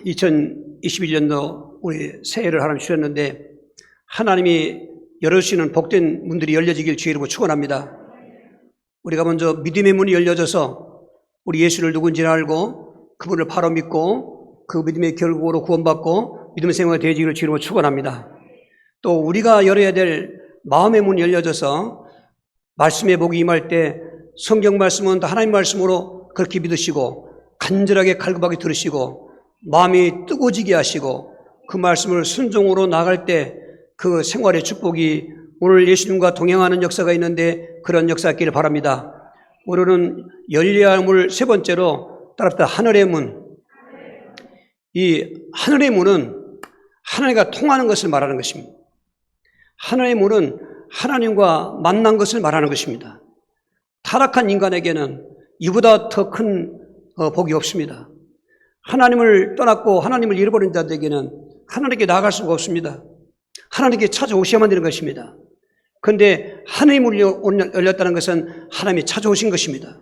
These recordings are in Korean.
2021년도 우리 새해를 하나님 주셨는데 하나님이 열어주시는 복된 문들이 열려지길 주의 이름으로 축원합니다. 우리가 먼저 믿음의 문이 열려져서 우리 예수를 누군지 알고 그분을 바로 믿고 그 믿음의 결국으로 구원받고 믿음의 생활이 되어지기를 주의 이름으로 축원합니다. 또 우리가 열어야 될 마음의 문이 열려져서 말씀의 복이 임할 때 성경 말씀은 다 하나님 말씀으로 그렇게 믿으시고 간절하게 갈급하게 들으시고 마음이 뜨거워지게 하시고 그 말씀을 순종으로 나갈 때 그 생활의 축복이 오늘 예수님과 동행하는 역사가 있는데 그런 역사가 있기를 바랍니다. 오늘은 열려야 할 문 세 번째로 따라붙어 하늘의 문. 이 하늘의 문은 하나님과 통하는 것을 말하는 것입니다. 하늘의 문은 하나님과 만난 것을 말하는 것입니다. 타락한 인간에게는 이보다 더 큰 복이 없습니다. 하나님을 떠났고 하나님을 잃어버린 자들에게는 하나님께 나아갈 수가 없습니다. 하나님께 찾아오셔야만 되는 것입니다. 그런데 하늘의 문이 열렸다는 것은 하나님이 찾아오신 것입니다.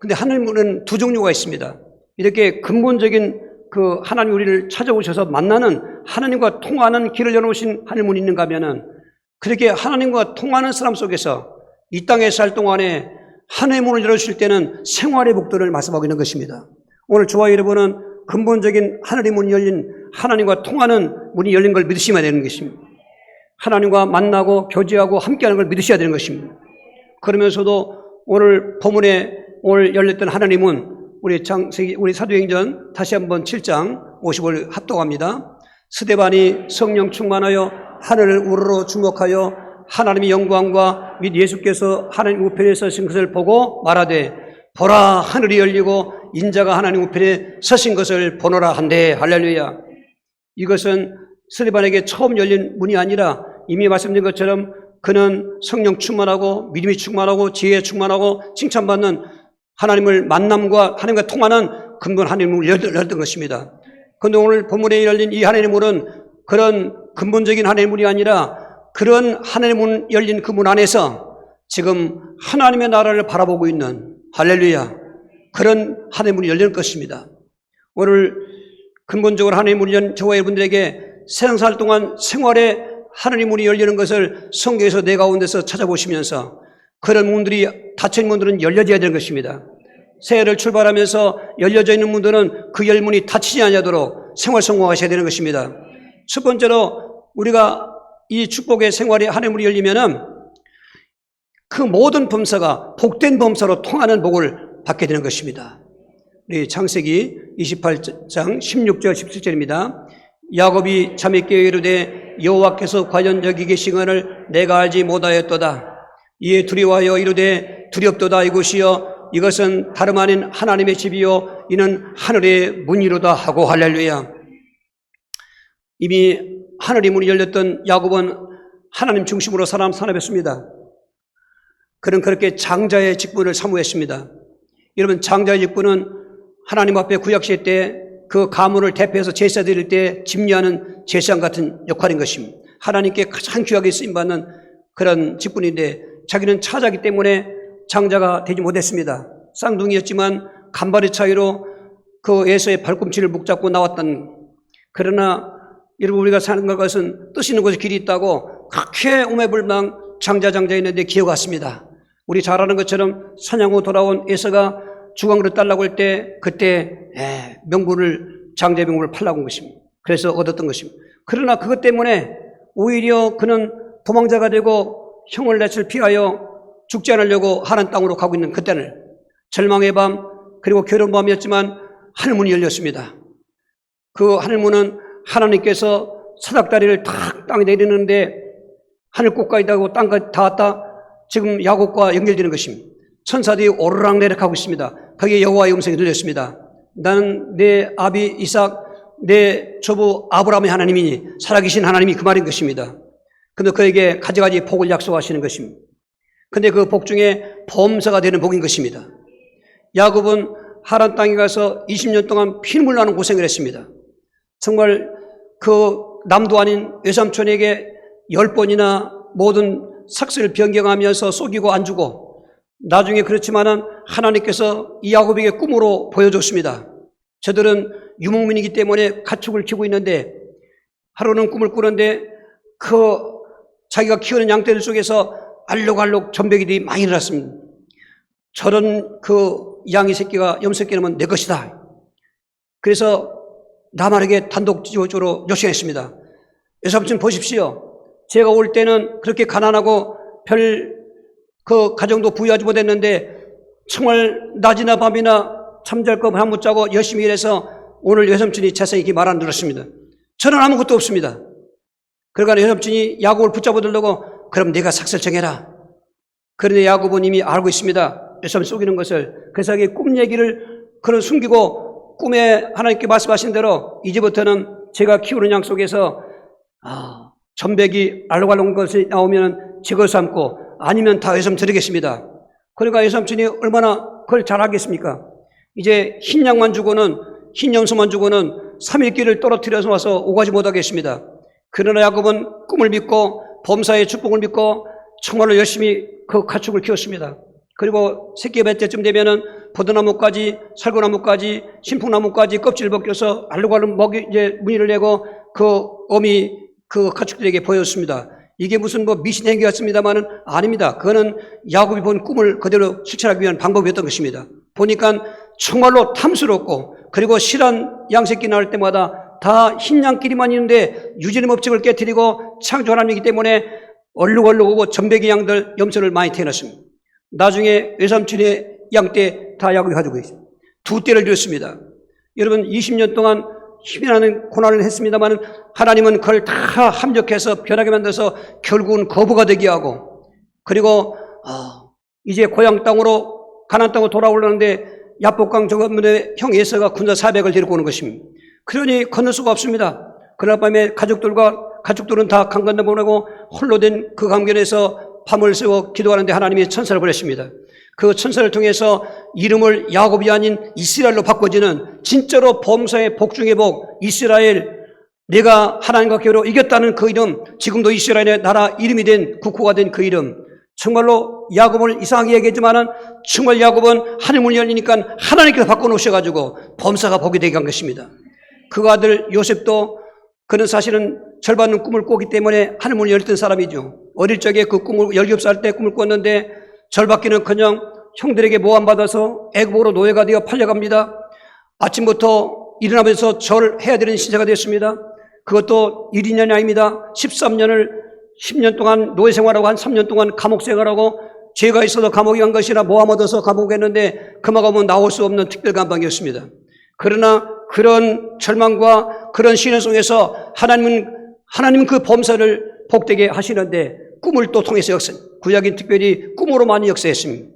그런데 하늘의 문은 두 종류가 있습니다. 이렇게 근본적인 그 하나님 우리를 찾아오셔서 만나는 하나님과 통하는 길을 열어놓으신 하늘 문이 있는가 하면은 그렇게 하나님과 통하는 사람 속에서 이 땅에 살 동안에 하늘의 문을 열어주실 때는 생활의 복들을 말씀하고 있는 것입니다. 오늘 저와 여러분은 근본적인 하늘의 문이 열린 하나님과 통하는 문이 열린 걸 믿으셔야 되는 것입니다. 하나님과 만나고 교제하고 함께하는 걸 믿으셔야 되는 것입니다. 그러면서도 오늘 본문에 오늘 열렸던 하나님의 문 우리 사도행전 다시 한번 7장 50을 합독합니다. 스데반이 성령 충만하여 하늘을 우러러 주목하여 하나님의 영광과 및 예수께서 하나님 우편에 서신 것을 보고 말하되 보라 하늘이 열리고 인자가 하나님 우편에 서신 것을 보노라 한대. 할렐루야. 이것은 스데반에게 처음 열린 문이 아니라 이미 말씀드린 것처럼 그는 성령 충만하고 믿음이 충만하고 지혜에 충만하고 칭찬받는 하나님을 만남과 하나님과 통하는 근본 하나님의 문을 열었던 것입니다. 그런데 오늘 본문에 열린 이 하나님의 문은 그런 근본적인 하나님의 문이 아니라 그런 하나님의 문 열린 그 문 안에서 지금 하나님의 나라를 바라보고 있는 할렐루야 그런 하나님의 문이 열릴 것입니다. 오늘 근본적으로 하나님의 문이 열린 저와 여러분들에게 세상 살 동안 생활에 하나님의 문이 열리는 것을 성경에서 내 가운데서 찾아보시면서 그런 문들이 닫혀있는 문들은 열려져야 되는 것입니다. 새해를 출발하면서 열려져 있는 문들은 그 열문이 닫히지 않도록 생활 성공하셔야 되는 것입니다. 첫 번째로 우리가 이 축복의 생활에 하나님의 문이 열리면은 그 모든 범사가 복된 범사로 통하는 복을 받게 되는 것입니다. 우리 창세기 28장 16절 17절입니다. 야곱이 잠에 깨어 이르되 여호와께서 과연 여기 계시거늘 내가 알지 못하였도다. 이에 두려워하여 이르되 두렵도다. 이곳이여 이것은 다름 아닌 하나님의 집이요 이는 하늘의 문이로다 하고 할렐루야. 이미 하늘의 문이 열렸던 야곱은 하나님 중심으로 살아냈습니다. 그는 그렇게 장자의 직분을 사모했습니다. 여러분 장자의 직분은 하나님 앞에 구약시대 때 그 가문을 대표해서 제사 드릴 때 집례하는 제사장 같은 역할인 것입니다. 하나님께 가장 귀하게 쓰임받는 그런 직분인데 자기는 차자기 때문에 장자가 되지 못했습니다. 쌍둥이였지만 간발의 차이로 그 에서의 발꿈치를 묶잡고 나왔던 그러나 여러분 우리가 사는 것은 뜻 있는 곳에 길이 있다고 그렇게 오매불망 장자있는데 기어갔습니다. 우리 잘 아는 것처럼 사냥 후 돌아온 에서가 주광으로 딸라고 할 때 그때 장자의 명분을 팔라고 한 것입니다. 그래서 얻었던 것입니다. 그러나 그것 때문에 오히려 그는 도망자가 되고 형을 낯을 피하여 죽지 않으려고 하나님 땅으로 가고 있는 그때는 절망의 밤 그리고 괴로운 밤이었지만 하늘문이 열렸습니다. 그 하늘문은 하나님께서 사닥다리를 탁 땅에 내리는데 하늘 꼭까지 닿고 땅까지 닿았다. 지금 야곱과 연결되는 것입니다. 천사들이 오르락 내리락하고 있습니다. 거기에 여호와의 음성이 들렸습니다. 나는 내 아비 이삭 내 조부 아브라함의 하나님이니 살아계신 하나님이 그 말인 것입니다. 그런데 그에게 가지가지 복을 약속하시는 것입니다. 그런데 그 복 중에 범사가 되는 복인 것입니다. 야곱은 하란 땅에 가서 20년 동안 피눈물 나는 고생을 했습니다. 정말 그 남도 아닌 외삼촌에게 10번이나 모든 삭슬을 변경하면서 속이고 안 주고 나중에 그렇지만은 하나님께서 이 야곱에게 꿈으로 보여줬습니다. 저들은 유목민이기 때문에 가축을 키우고 있는데 하루는 꿈을 꾸는데 그 자기가 키우는 양떼들 속에서 알록알록 전배기들이 많이 일어났습니다. 저런 그 양이 새끼가 염색기라면 내 것이다. 그래서 나만에게 단독적으로 요청했습니다. 여러분 보십시오. 제가 올 때는 그렇게 가난하고 별 그 가정도 부유하지 못했는데 정말 낮이나 밤이나 잠잘 거 한 못 자고 열심히 일해서 오늘 외삼촌이 재산이 이렇게 말 안 들었습니다. 저는 아무것도 없습니다. 그러니까 외삼촌이 야곱을 붙잡아 들려고 그럼 내가 삭슬 정해라. 그런데 야곱은 이미 알고 있습니다. 외삼촌 속이는 것을. 그래서 꿈 얘기를 그런 숨기고 꿈에 하나님께 말씀하신 대로 이제부터는 제가 키우는 양 속에서 전백이 알록알록한 것이 나오면 제 걸 삼고 아니면 다 외삼 드리겠습니다. 그러니까 외삼촌이 얼마나 그걸 잘하겠습니까? 이제 흰 양만 주고는 흰 염소만 주고는 3일길을 떨어뜨려서 와서 오가지 못하겠습니다. 그러나 야곱은 꿈을 믿고 범사의 축복을 믿고 정말로 열심히 그 가축을 키웠습니다. 그리고 새끼 몇 때쯤 되면은 포도나무까지 살구나무까지 신풍나무까지 껍질을 벗겨서 알록알록 먹이 이제 무늬를 내고 그 어미 그 가축들에게 보였습니다. 이게 무슨 미신 행위 같습니다만은 아닙니다. 그거는 야곱이 본 꿈을 그대로 실천하기 위한 방법이었던 것입니다. 보니까 정말로 탐스럽고 그리고 실한 양새끼 나올 때마다 다 흰 양끼리만 있는데 유전의 법칙을 깨뜨리고 창조 하나님이기 때문에 얼룩얼룩하고 전배기 양들 염소를 많이 태어났습니다. 나중에 외삼촌의 양떼 다 야곱이 가지고 있습니다. 2떼를 드렸습니다. 여러분 20년 동안 힘이 나는 고난을 했습니다만 하나님은 그걸 다 합력해서 변하게 만들어서 결국은 거부가 되게 하고 그리고 이제 고향 땅으로 가나안 땅으로 돌아오려는데 야복강 저건문에 형 에서가 군사 400을 데리고 오는 것입니다. 그러니 건널 수가 없습니다. 그날 밤에 가족들은 다 강 건너 보내고 홀로 된 그 강변에서 밤을 새워 기도하는데 하나님이 천사를 보냈습니다. 그 천사를 통해서 이름을 야곱이 아닌 이스라엘로 바꿔지는 진짜로 범사의 복중의 복 이스라엘 내가 하나님과 겨루 이겼다는 그 이름 지금도 이스라엘의 나라 이름이 된 국호가 된 그 이름 정말로 야곱을 이상하게 얘기했지만은 정말 야곱은 하늘문이 열리니까 하나님께서 바꿔놓으셔가지고 범사가 복이 되게 한 것입니다. 그 아들 요셉도 그는 사실은 절받는 꿈을 꿨기 때문에 하늘문이 열렸던 사람이죠. 어릴 적에 그 꿈을 17살 때 꿈을 꿨는데 절받기는 그냥 형들에게 모함받아서 애굽으로 노예가 되어 팔려갑니다. 아침부터 일어나면서 절해야 되는 신세가 되었습니다. 그것도 1, 2년이 아닙니다. 10년 동안 노예 생활하고 한 3년 동안 감옥 생활하고 죄가 있어서 감옥에 간 것이나 모함 얻어서 감옥에 갔는데 그만 가면 나올 수 없는 특별감방이었습니다. 그러나 그런 절망과 그런 신의 속에서 하나님은 그 범사를 복되게 하시는데 꿈을 또 통해서 구약인 특별히 꿈으로 많이 역사했습니다.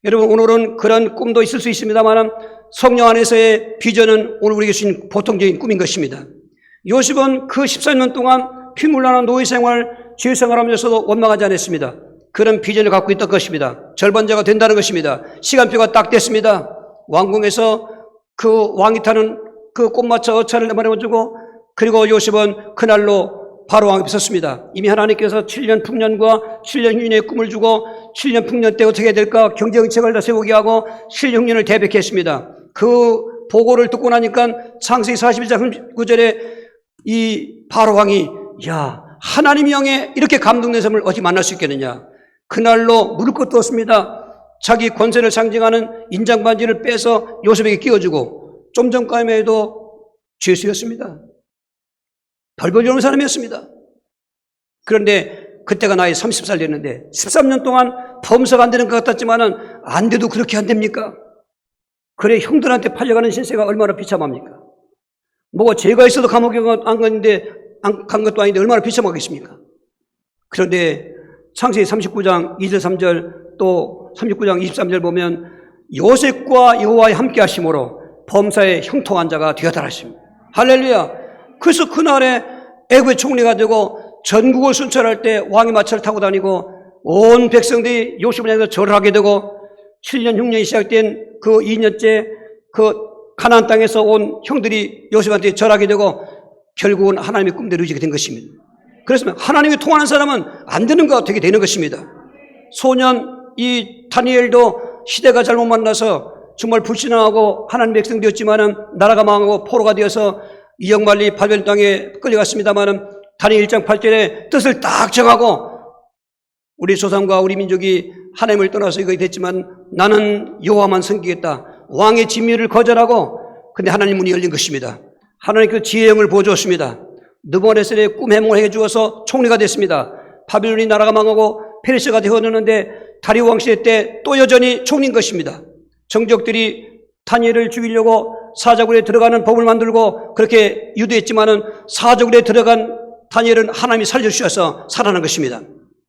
여러분 오늘은 그런 꿈도 있을 수 있습니다만 성령 안에서의 비전은 오늘 우리에게 주신 보통적인 꿈인 것입니다. 요셉은 그 14년 동안 피물난한 노예 생활, 죄 생활하면서도 원망하지 않았습니다. 그런 비전을 갖고 있던 것입니다. 절반자가 된다는 것입니다. 시간표가 딱 됐습니다. 왕궁에서 그 왕이 타는 그 꽃마차 어차를 내보내주고 그리고 요셉은 그날로 바로 왕 앞에 섰습니다. 이미 하나님께서 7년 풍년과 7년 흉년의 꿈을 주고 7년 풍년 때 어떻게 해야 될까 경제정책을 다 세우게 하고 7년 흉년을 대백했습니다. 그 보고를 듣고 나니까 창세기 41장 9절에 이 바로 왕이 하나님이 형에 이렇게 감동된 사람을 어디 만날 수 있겠느냐. 그날로 물을 것도 없습니다. 자기 권세를 상징하는 인장반지를 빼서 요셉에게 끼워주고 좀 전까지만 해도 죄수였습니다. 별볼 일 없는 사람이었습니다. 그런데 그때가 나이 30살 됐는데 13년 동안 범사가 안 되는 것 같았지만은 안 돼도 그렇게 안 됩니까? 그래 형들한테 팔려가는 신세가 얼마나 비참합니까? 뭐가 죄가 있어도 감옥에 간 것도 아닌데 얼마나 비참하겠습니까? 그런데 창세기 39장 2절 3절 또 39장 23절 보면 요셉과 여호와의 함께 하심으로 범사의 형통한 자가 되었다 하십니다. 할렐루야. 그래서 그날에 애굽의 총리가 되고 전국을 순찰할 때 왕이 마차를 타고 다니고 온 백성들이 요셉을 향해서 절을 하게 되고 7년 흉년이 시작된 그 2년째 그 가나안 땅에서 온 형들이 요셉한테 절하게 되고 결국은 하나님의 꿈대로 이루어지게 된 것입니다. 그래서 하나님이 통하는 사람은 안 되는 것 되게 되는 것입니다. 소년 이 다니엘도 시대가 잘못 만나서 정말 불신앙하고 하나님 백성 되었지만은 나라가 망하고 포로가 되어서 이역만리 바벨론 땅에 끌려갔습니다만은 다니엘 1장 8절에 뜻을 딱 정하고 우리 조상과 우리 민족이 하나님을 떠나서 이거 됐지만 나는 여호와만 섬기겠다. 왕의 진미를 거절하고 근데 하나님 문이 열린 것입니다. 하나님 그 지혜의 영을 부어주었습니다. 느부갓네살의 꿈 해몽을 해주어서 총리가 됐습니다. 바빌론이 나라가 망하고 페르시아가 되었는데 다리오 왕 시대 때 또 여전히 총리인 것입니다. 정적들이 다니엘을 죽이려고 사자굴에 들어가는 법을 만들고 그렇게 유도했지만은 사자굴에 들어간 다니엘은 하나님이 살려주셔서 살아난 것입니다.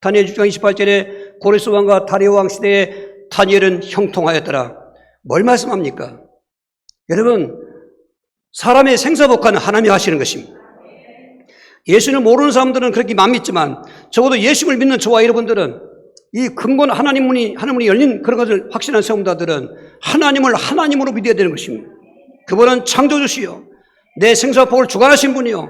다니엘 6장 28절에 고레스 왕과 다리오 왕 시대에 다니엘은 형통하였더라. 뭘 말씀합니까? 여러분, 사람의 생사복화는 하나님이 하시는 것입니다. 예수를 모르는 사람들은 그렇게 안 믿지만 적어도 예수를 믿는 저와 여러분들은 이 근본 하나님 문이 열린 그런 것을 확신한 성도들은 하나님을 하나님으로 믿어야 되는 것입니다. 그분은 창조주시요 내 생사복을 주관하신 분이요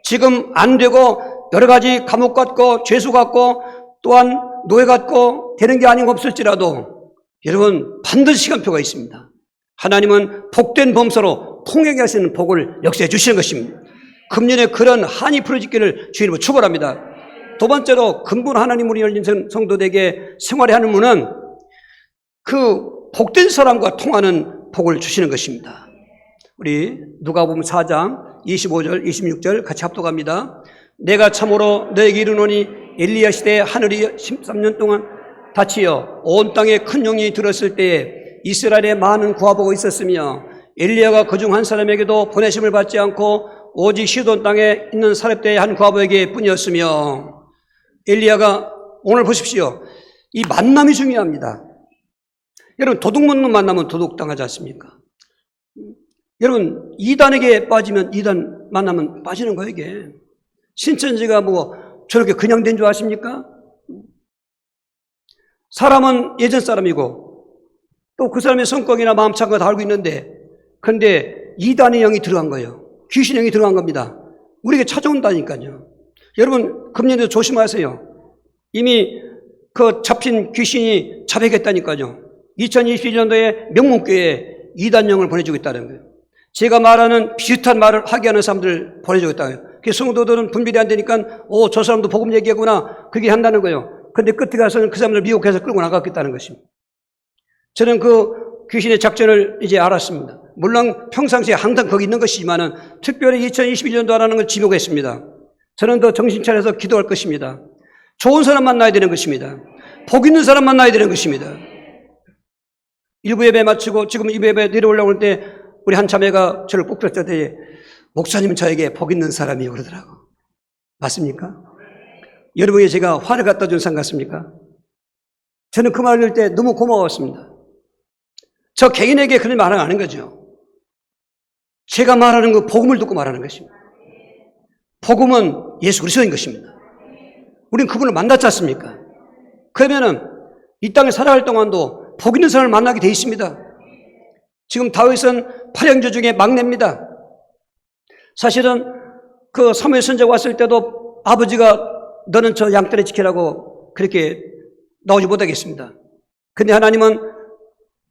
지금 안 되고 여러 가지 감옥 같고 죄수 같고 또한 노예 같고 되는 게 아닌 거 없을지라도 여러분 반드시 시간표가 있습니다. 하나님은 복된 범사로 통행하게 하시는 복을 역사해 주시는 것입니다. 금년에 그런 한이 풀어지기를 주님으로 축원합니다. 두 번째로 근본 하나님으로 열린 성도들에게 생활하는 문은 그 복된 사람과 통하는 복을 주시는 것입니다. 우리 누가복음 4장 25절 26절 같이 합독합니다. 내가 참으로 너에게 이르노니 엘리야 시대에 하늘이 13년 동안 닫히어 온 땅에 큰 용이 들었을 때에 이스라엘에 많은 구하보가 있었으며 엘리야가 그중 한 사람에게도 보내심을 받지 않고 오직 시돈 땅에 있는 사렙대의 한 과부에게 뿐이었으며 엘리야가 오늘 보십시오. 이 만남이 중요합니다. 여러분 도둑 먹는 만나면 도둑 당하지 않습니까? 여러분 이단에게 빠지면 이단 만나면 빠지는 거예요 이게. 신천지가 뭐 저렇게 그냥 된 줄 아십니까? 사람은 예전 사람이고 또 그 사람의 성격이나 마음 착각을 다 알고 있는데 그런데 이단의 영이 들어간 거예요. 귀신의 영이 들어간 겁니다. 우리에게 찾아온다니까요. 여러분 금년에도 조심하세요. 이미 그 잡힌 귀신이 자백했다니까요. 2021년도에 명문교회에 이단령을 보내주고 있다는 거예요. 제가 말하는 비슷한 말을 하게 하는 사람들 보내주고 있다는 거예요. 그 성도들은 분별이 안 되니까 저 사람도 복음 얘기하구나 그렇게 한다는 거예요. 근데 끝에 가서는 그 사람들 미혹해서 끌고 나갔겠다는 것입니다. 저는 그 귀신의 작전을 이제 알았습니다. 물론 평상시에 항상 거기 있는 것이지만은 특별히 2021년도 하라는 걸 지목했습니다. 저는 더 정신 차려서 기도할 것입니다. 좋은 사람 만나야 되는 것입니다. 복 있는 사람 만나야 되는 것입니다. 1부 예배 마치고 지금 2부 예배 내려오려고 할 때 우리 한 자매가 저를 꼭 뵀더니 목사님은 저에게 복 있는 사람이요 그러더라고. 맞습니까? 여러분이 제가 화를 갖다 준 사람 같습니까? 저는 그 말을 들을 때 너무 고마웠습니다. 저 개인에게 그런 말을 하는 거죠. 제가 말하는 거 복음을 듣고 말하는 것입니다. 복음은 예수 그리스도인 것입니다. 우리는 그분을 만났지 않습니까? 그러면은 이 땅에 살아갈 동안도 복 있는 사람을 만나게 돼 있습니다. 지금 다윗은 8형제 중에 막내입니다. 사실은 그 사무엘 선지자가 왔을 때도 아버지가 너는 저 양떼를 지키라고 그렇게 나오지 못하겠습니다. 근데 하나님은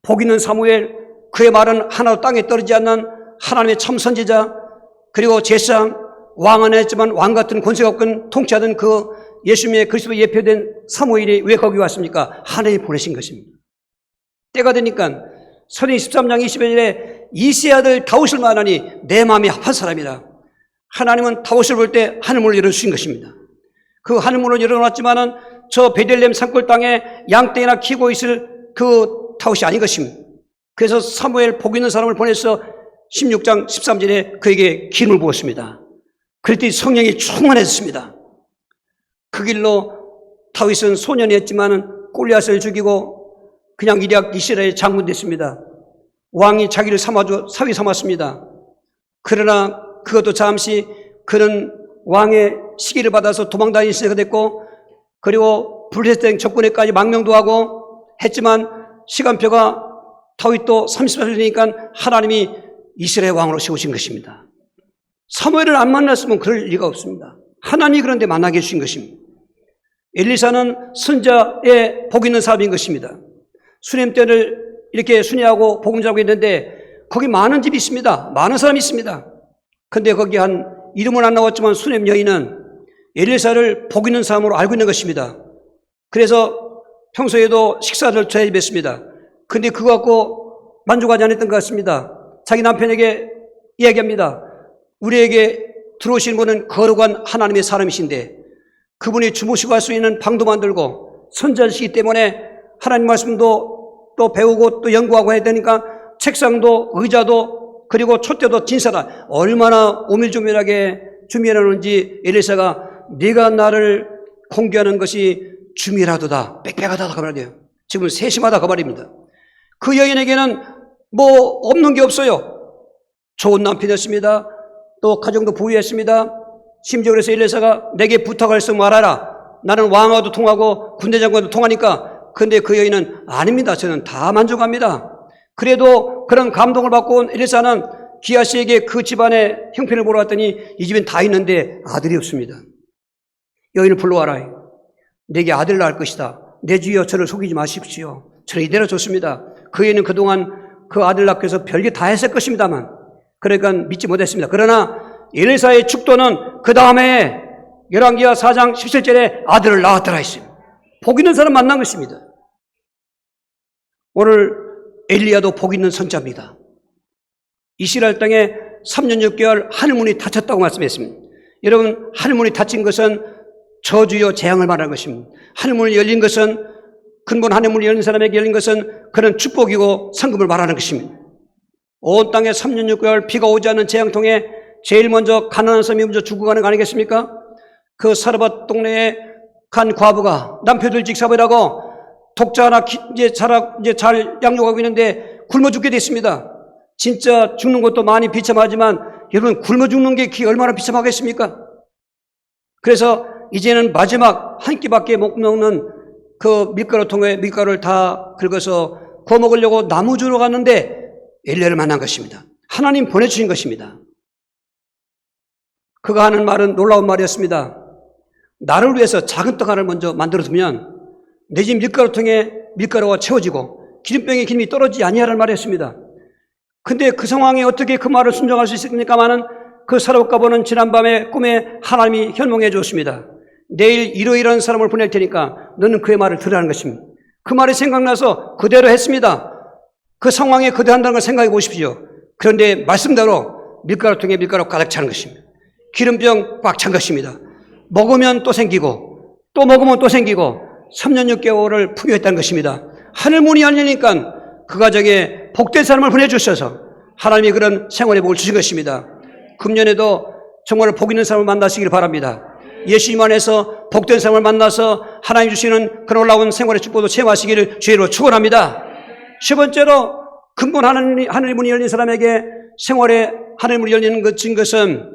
복 있는 사무엘, 그의 말은 하나도 땅에 떨어지지 않는 하나님의 참 선지자, 그리고 제사장, 왕은 했지만 왕 같은 권세가 없건 통치하던 그 예수님의 그리스도에 예표된 사무엘이 왜 거기 왔습니까? 하나님이 보내신 것입니다. 때가 되니까 선인 13장 20절에 이새의 아들 다윗을 만나니 내 마음이 합한 사람이라. 하나님은 다윗을 볼 때 하늘문을 열어주신 것입니다. 그 하늘문을 열어놨지만은 저 베들레헴 산골 땅에 양떼나 키고 있을 그 다윗이 아닌 것입니다. 그래서 사무엘 복 있는 사람을 보내서 16장 13절에 그에게 기름을 부었습니다. 그랬더니 성령이 충만해졌습니다. 그 길로 다윗은 소년이 했지만은 골리앗을 죽이고 그냥 이략 이스라엘의 장군 됐습니다. 왕이 자기를 사위 삼았습니다. 그러나 그것도 잠시 그는 왕의 시기를 받아서 도망다니는 시대가 됐고 그리고 블레셋 적군에까지 망명도 하고 했지만 시간표가 다윗도 30살 되니까 하나님이 이스라엘 왕으로 세우신 것입니다. 사무엘을 안 만났으면 그럴 리가 없습니다. 하나님이 그런데 만나게 해주신 것입니다. 엘리사는 선자의 복 있는 사람인 것입니다. 수냄 때를 이렇게 순회하고 복음 전하고 있는데 거기 많은 집이 있습니다. 많은 사람이 있습니다. 근데 거기 한 이름은 안 나왔지만 수넴 여인은 엘리사를 복 있는 사람으로 알고 있는 것입니다. 그래서 평소에도 식사를 저희 집에 했습니다. 근데 그거 갖고 만족하지 않았던 것 같습니다. 자기 남편에게 이야기합니다. 우리에게 들어오신 분은 거룩한 하나님의 사람이신데 그분이 주무시고 갈 수 있는 방도 만들고 선지자시기 때문에 하나님 말씀도 또 배우고 또 연구하고 해야 되니까 책상도 의자도 그리고 촛대도 진사라 얼마나 오밀조밀하게 준비해 놓는지 엘리사가 네가 나를 공개하는 것이 주밀하도다 빽빽하다 그 말이에요. 지금 세심하다 그 말입니다. 그 여인에게는 뭐 없는 게 없어요. 좋은 남편이었습니다. 또 가정도 부유했습니다. 심지어 그래서 엘리사가 내게 부탁할 수 말하라. 나는 왕하고도 통하고 군대 장관도 통하니까. 근데 그 여인은 아닙니다. 저는 다 만족합니다. 그래도 그런 감동을 받고 온 엘리사는 기하시에게 그 집안의 형편을 보러 갔더니 이 집엔 다 있는데 아들이 없습니다. 여인을 불러와라. 내게 아들을 낳을 것이다. 내 주여 저를 속이지 마십시오. 저는 이대로 좋습니다. 그 여인은 그동안 그 아들 낳기 위해서 별게 다 했을 것입니다만 그러니까 믿지 못했습니다. 그러나 엘리사의 축도는 그 다음에 열왕기하 4장 17절에 아들을 낳았더라 했습니다. 복 있는 사람 만난 것입니다. 오늘 엘리야도 복 있는 선자입니다. 이스라엘 땅에 3년 6개월 하늘문이 닫혔다고 말씀했습니다. 여러분 하늘문이 닫힌 것은 저주요 재앙을 말하는 것입니다. 하늘문이 열린 것은 근본 하늘문이 열린 사람에게 열린 것은 그런 축복이고 상급을 말하는 것입니다. 온 땅에 3년 6개월 비가 오지 않는 재앙통에 제일 먼저 가난한 사람이 먼저 죽어가는 거 아니겠습니까? 그 사르밧 동네에 간 과부가 남편을 일찍 잡으라고 독자 하나 이제 잘 양육하고 있는데 굶어 죽게 됐습니다. 진짜 죽는 것도 많이 비참하지만 여러분 굶어 죽는 게 얼마나 비참하겠습니까? 그래서 이제는 마지막 한 끼밖에 못 먹는 그 밀가루통에 밀가루를 다 긁어서 구워 먹으려고 나무 주러 갔는데 엘리야를 만난 것입니다. 하나님 보내주신 것입니다. 그가 하는 말은 놀라운 말이었습니다. 나를 위해서 작은 떡 하나를 먼저 만들어두면 내 집 밀가루통에 밀가루가 채워지고 기름병에 기름이 떨어지지 아니하라는 말이었습니다. 근데 그 상황에 어떻게 그 말을 순종할 수 있습니까마는 그 사르밧 과부는 지난밤에 꿈에 하나님이 현몽해 주었습니다. 내일 이러이러한 사람을 보낼 테니까 너는 그의 말을 들으라는 것입니다. 그 말이 생각나서 그대로 했습니다. 그 상황에 그대로 한다는 걸 생각해 보십시오. 그런데 말씀대로 밀가루통에 밀가루 가득 차는 것입니다. 기름병 꽉 찬 것입니다. 먹으면 또 생기고 또 먹으면 또 생기고 3년 6개월을 풍요했다는 것입니다. 하늘문이 열리니까 그 가정에 복된 사람을 보내주셔서 하나님이 그런 생활의 복을 주신 것입니다. 금년에도 정말 복 있는 사람을 만나시길 바랍니다. 예수님 안에서 복된 사람을 만나서 하나님 주시는 그런 올라온 생활의 축복도 체험하시기를 주의로 축원합니다. 세 번째로 근본 하늘의 문이 열린 사람에게 생활의 하늘의 문이 열리는 것은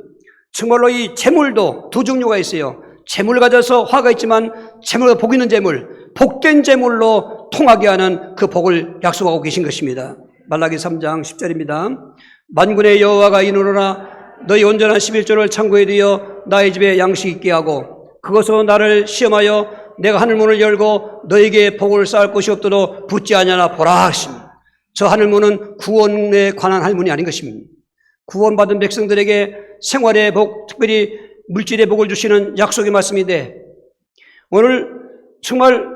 정말로 이 재물도 두 종류가 있어요. 재물 가져서 화가 있지만 재물과 복 있는 재물, 복된 재물로 통하게 하는 그 복을 약속하고 계신 것입니다. 말라기 3장 10절입니다. 만군의 여호와가 이르노라 너희 온전한 11조를 창고에 두어 나의 집에 양식 있게 하고 그것으로 나를 시험하여 내가 하늘문을 열고 너에게 복을 쌓을 것이 없도록 붙지 아니하나 보라 하십니다. 저 하늘문은 구원에 관한 하늘문이 아닌 것입니다. 구원받은 백성들에게 생활의 복, 특별히 물질의 복을 주시는 약속의 말씀인데 오늘 정말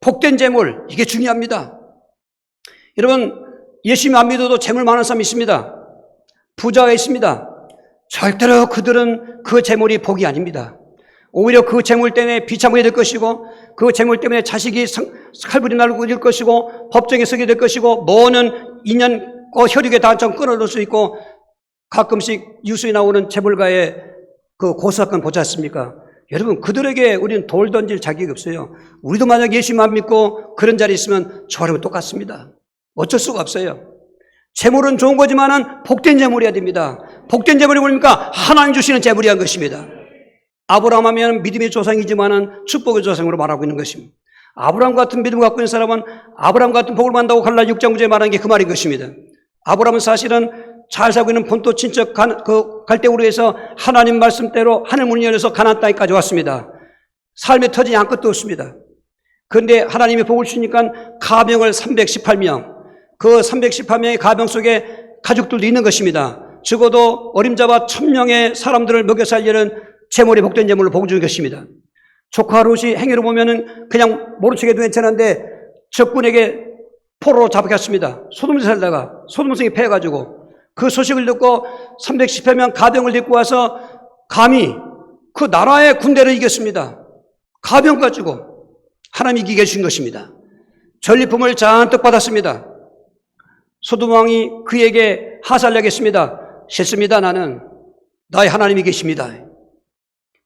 복된 재물 이게 중요합니다. 여러분 예수님 안 믿어도 재물 많은 사람이 있습니다. 부자가 있습니다. 절대로 그들은 그 재물이 복이 아닙니다. 오히려 그 재물 때문에 비참하게 될 것이고 그 재물 때문에 자식이 칼부리 날고 될 것이고 법정에 서게 될 것이고 뭐는 인연과 혈육의 단점 끊어놓을 수 있고 가끔씩 뉴스에 나오는 재물가의 그 고사건 보지 않습니까? 여러분 그들에게 우리는 돌 던질 자격이 없어요. 우리도 만약 예수님만 믿고 그런 자리에 있으면 저와는 똑같습니다. 어쩔 수가 없어요. 재물은 좋은 거지만은 복된 재물이어야 됩니다. 복된 재물이 뭡니까? 하나님 주시는 재물이 한 것입니다. 아브라함 하면 믿음의 조상이지만은 축복의 조상으로 말하고 있는 것입니다. 아브라함 같은 믿음을 갖고 있는 사람은 아브라함 같은 복을 만다고 갈라디아 6장 9절에 말하는 게 그 말인 것입니다. 아브라함은 사실은 잘 살고 있는 본토 친척 갈대우르 에서 하나님 말씀대로 하늘문이 열려서 가나안 땅에까지 왔습니다. 삶에 터지지 않은 것도 없습니다. 그런데 하나님이 복을 주니까 가명을 318명, 그 318명의 가병 속에 가족들도 있는 것입니다. 적어도 어림잡아 1000명의 사람들을 먹여 살리는 재물이 복된 재물을 보고 준 것입니다. 조카 롯이 행위를 보면은 그냥 모른 척해도 괜찮은데 적군에게 포로로 잡혔습니다. 소돔에 살다가 소돔성이 패해가지고 그 소식을 듣고 318명 가병을 데리고 와서 감히 그 나라의 군대를 이겼습니다. 가병 가지고 하나님이 이기게 해주신 것입니다. 전리품을 잔뜩 받았습니다. 소돔 왕이 그에게 하살하겠습니다. 싫습니다. 나는 나의 하나님이 계십니다.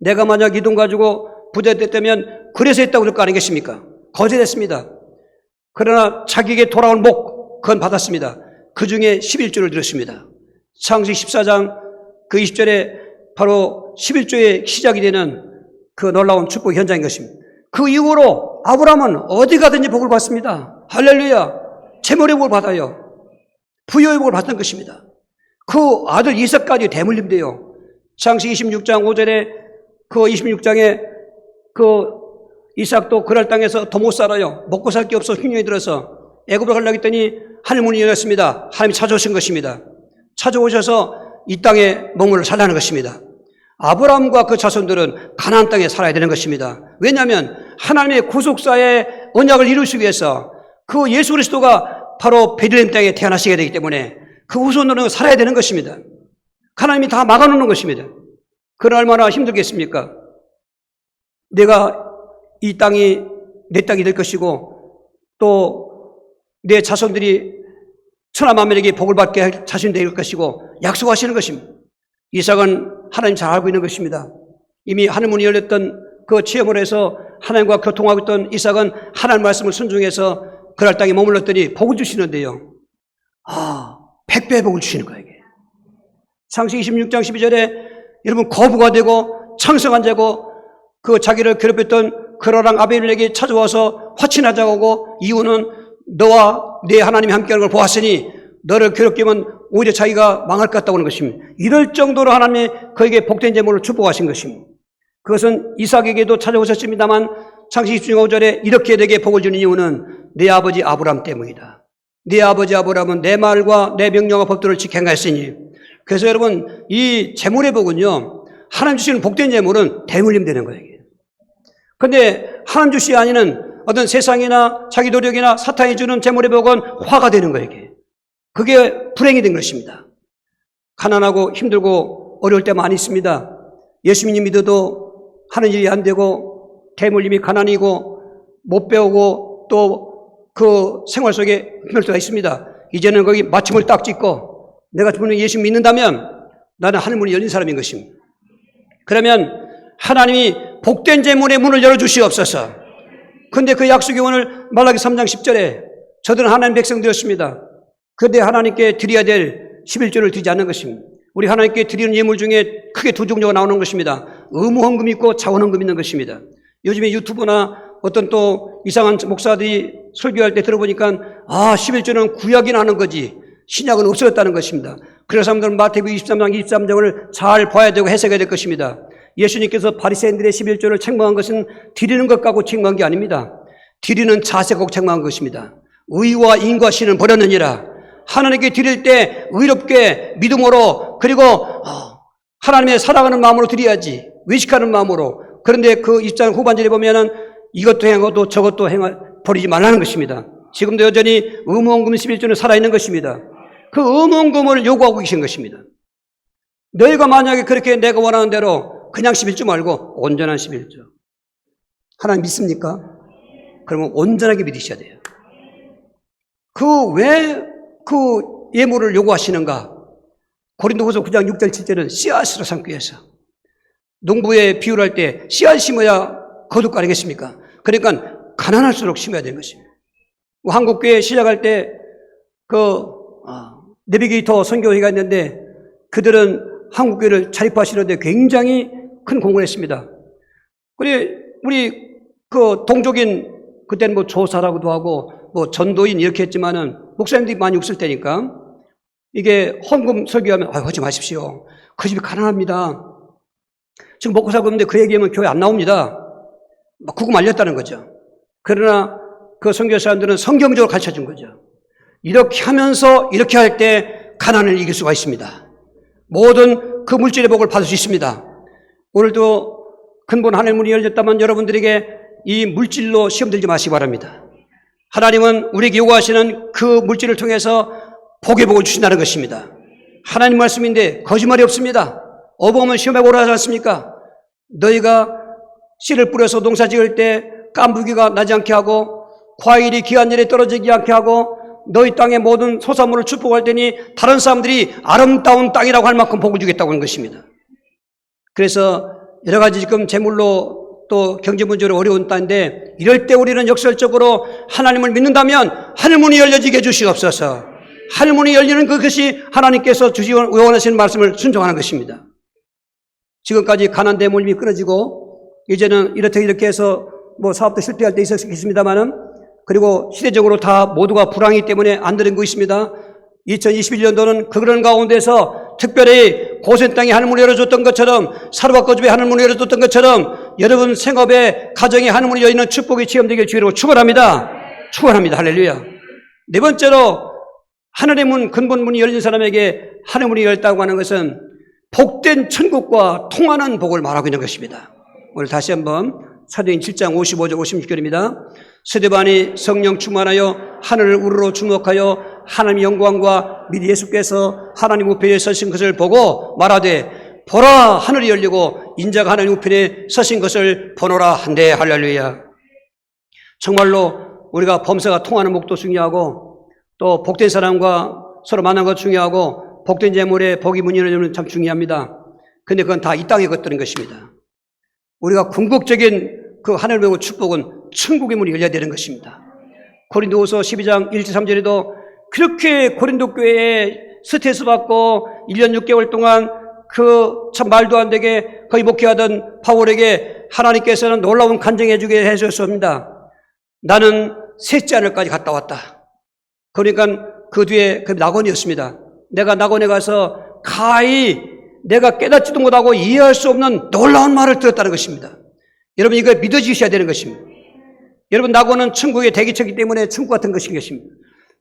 내가 만약 이 돈 가지고 부자됐다면 그래서 했다고 그럴 거 아니겠습니까? 거절했습니다. 그러나 자기에게 돌아온 목 그건 받았습니다. 그 중에 11조를 드렸습니다. 창세기 14장 그 20절에 바로 11조의 시작이 되는 그 놀라운 축복 현장인 것입니다. 그 이후로 아브라함은 어디 가든지 복을 받습니다. 할렐루야. 재물의 복을 받아요. 부여의 복을 받던 것입니다. 그 아들 이삭까지 대물림돼요. 창세기 26장 5절에 그 26장에 그 이삭도 그랄 땅에서 더 못 살아요. 먹고 살 게 없어 흉년이 들어서 애굽으로 가려고 했더니 하늘문이 열렸습니다. 하나님이 찾아오신 것입니다. 찾아오셔서 이 땅에 머물러 살라는 것입니다. 아브라함과 그 자손들은 가나안 땅에 살아야 되는 것입니다. 왜냐하면 하나님의 구속사의 언약을 이루시기 위해서 그 예수 그리스도가 바로 베들레헴 땅에 태어나시게 되기 때문에 그 후손들은 살아야 되는 것입니다. 하나님이 다 막아놓는 것입니다. 그건 얼마나 힘들겠습니까? 내가 이 땅이 내 땅이 될 것이고 또 내 자손들이 천하만민에게 복을 받게 할 자신이 될 것이고 약속하시는 것입니다. 이삭은 하나님 잘 알고 있는 것입니다. 이미 하늘문이 열렸던 그 체험을 해서 하나님과 교통하고 있던 이삭은 하나님 말씀을 순종해서 그랄 땅에 머물렀더니 복을 주시는데요. 100배의 복을 주시는 거예요. 창세기 26장 12절에 여러분 거부가 되고 창성한 자고 그 자기를 괴롭혔던 그러랑 아벨에게 찾아와서 화친하자고 하고 이유는 너와 내 하나님이 함께하는 걸 보았으니 너를 괴롭게 하면 오히려 자기가 망할 것 같다고 하는 것입니다. 이럴 정도로 하나님이 그에게 복된 재물을 축복하신 것입니다. 그것은 이삭에게도 찾아오셨습니다만 창세기 25절에 이렇게 내게 복을 주는 이유는 내 아버지 아브라함 때문이다. 네 아버지 아브라함은 내 말과 내 명령과 법도를 지켜 행하였으니. 그래서 여러분 이 재물의 복은요 하나님 주시는 복된 재물은 대물림 되는 거예요. 그런데 하나님 주시 아니는 어떤 세상이나 자기 노력이나 사탄이 주는 재물의 복은 화가 되는 거예요. 그게 불행이 된 것입니다. 가난하고 힘들고 어려울 때 많이 있습니다. 예수님 믿어도 하는 일이 안 되고 대물림이 가난이고 못 배우고 또 그 생활 속에 힘들 때가 있습니다. 이제는 거기 마침을 딱 찍고 내가 분명히 예수 믿는다면 나는 하늘문이 열린 사람인 것입니다. 그러면 하나님이 복된 재물의 문을 열어주시옵소서. 그런데 그 약속이 오늘 말라기 3장 10절에 저들은 하나님 백성되었습니다. 그런데 하나님께 드려야 될 11조를 드리지 않는 것입니다. 우리 하나님께 드리는 예물 중에 크게 두 종류가 나오는 것입니다. 의무헌금이 있고 자원헌금이 있는 것입니다. 요즘에 유튜브나 어떤 또 이상한 목사들이 설교할 때 들어보니까 11조는 구약이나 하는 거지 신약은 없어졌다는 것입니다. 그래서 사람들은 마태복음 23장 23장을 잘 봐야 되고 해석해야 될 것입니다. 예수님께서 바리새인들의 11조를 책망한 것은 드리는 것 갖고 책망한 게 아닙니다. 드리는 자세 갖고 책망한 것입니다. 의와 인과 신은 버렸느니라. 하나님께 드릴 때 의롭게 믿음으로 그리고 하나님의 사랑하는 마음으로 드려야지. 외식하는 마음으로. 그런데 그 20장 후반절에 보면은 이것도 행하고 저것도 버리지 말라는 것입니다. 지금도 여전히 의무헌금 11조는 살아있는 것입니다. 그 의무헌금을 요구하고 계신 것입니다. 너희가 만약에 그렇게 내가 원하는 대로 그냥 11조 말고 온전한 11조. 하나님 믿습니까? 그러면 온전하게 믿으셔야 돼요. 왜 그 예물을 요구하시는가? 고린도후서 9장 6절 7절은 씨앗으로 삼기 위해서. 농부에 비유를 할 때 씨앗 심어야 거둘 거 아니겠습니까? 그러니까 가난할수록 심어야 되는 것입니다. 한국교회 시작할 때 내비게이터 선교회가 있는데 그들은 한국교회를 자립하시는데 굉장히 큰 공헌을 했습니다. 우리 동족인 그때는 조사라고도 하고 전도인 이렇게 했지만은 목사님들이 많이 없을 때니까 이게 헌금 설교하면 하지 마십시오. 그 집이 가난합니다. 지금 먹고 살고 있는데 그 얘기하면 교회 안 나옵니다. 구금 알렸다는 거죠. 그러나 그 선교 사람들은 성경적으로 가르쳐 준 거죠. 이렇게 하면서 이렇게 할 때 가난을 이길 수가 있습니다. 모든 그 물질의 복을 받을 수 있습니다. 오늘도 근본 하늘의 문이 열렸다면 여러분들에게 이 물질로 시험 들지 마시기 바랍니다. 하나님은 우리에게 요구하시는 그 물질을 통해서 복의 복을 주신다는 것입니다. 하나님 말씀인데 거짓말이 없습니다. 어버으면 시험해보라 하지 않습니까? 너희가 씨를 뿌려서 농사 지을 때 깐부기가 나지 않게 하고 과일이 기한절에 떨어지지 않게 하고 너희 땅의 모든 소산물을 축복할 테니 다른 사람들이 아름다운 땅이라고 할 만큼 복을 주겠다고 하는 것입니다. 그래서 여러 가지 지금 재물로 또 경제 문제로 어려운 땅인데 이럴 때 우리는 역설적으로 하나님을 믿는다면 하늘문이 열려지게 해주시옵소서. 하늘문이 열리는 그것이 하나님께서 주시기 원하시는 말씀을 순종하는 것입니다. 지금까지 가난 대모님이 끊어지고 이제는 이렇게 해서 뭐 사업도 실패할 때 있었겠습니다만은 그리고 시대적으로 다 모두가 불황이기 때문에 안 되는 거 있습니다. 2021년도는 그런 가운데서 특별히 고센 땅에 하늘문이 열어줬던 것처럼 사르밧 집에 하늘문이 열어줬던 것처럼 여러분 생업에 가정에 하늘문이 열리는 축복이 체험되길 주의로 축원합니다. 축원합니다. 할렐루야. 네 번째로 하늘의 문, 근본 문이 열린 사람에게 하늘문이 열렸다고 하는 것은 복된 천국과 통하는 복을 말하고 있는 것입니다. 오늘 다시 한번 사도행 7장 55절 56절입니다. 스데반이 성령 충만하여 하늘을 우러러 주목하여 하나님의 영광과 및 예수께서 하나님 우편에 서신 것을 보고 말하되 보라 하늘이 열리고 인자가 하나님 우편에 서신 것을 보노라 한대. 할렐루야. 정말로 우리가 범사가 통하는 목도 중요하고 또 복된 사람과 서로 만난 것 중요하고 복된 재물에 복이 문이 열리는 참 중요합니다. 근데 그건 다 이 땅의 것들인 것입니다. 우리가 궁극적인 그 하늘 배우 축복은 천국의 문이 열려야 되는 것입니다. 고린도후서 12장 1절 3절에도 그렇게 고린도 교회에 스트레스 받고 1년 6개월 동안 그 참 말도 안 되게 거의 목회하던 바울에게 하나님께서는 놀라운 간증해 주게 해주셨습니다. 나는 셋째 하늘까지 갔다 왔다. 그러니까 그 뒤에 그 낙원이었습니다. 내가 낙원에 가서 가히 내가 깨닫지도 못하고 이해할 수 없는 놀라운 말을 들었다는 것입니다. 여러분 이거 믿어주셔야 되는 것입니다. 여러분 낙원은 천국의 대기처이기 때문에 천국 같은 것인 것입니다.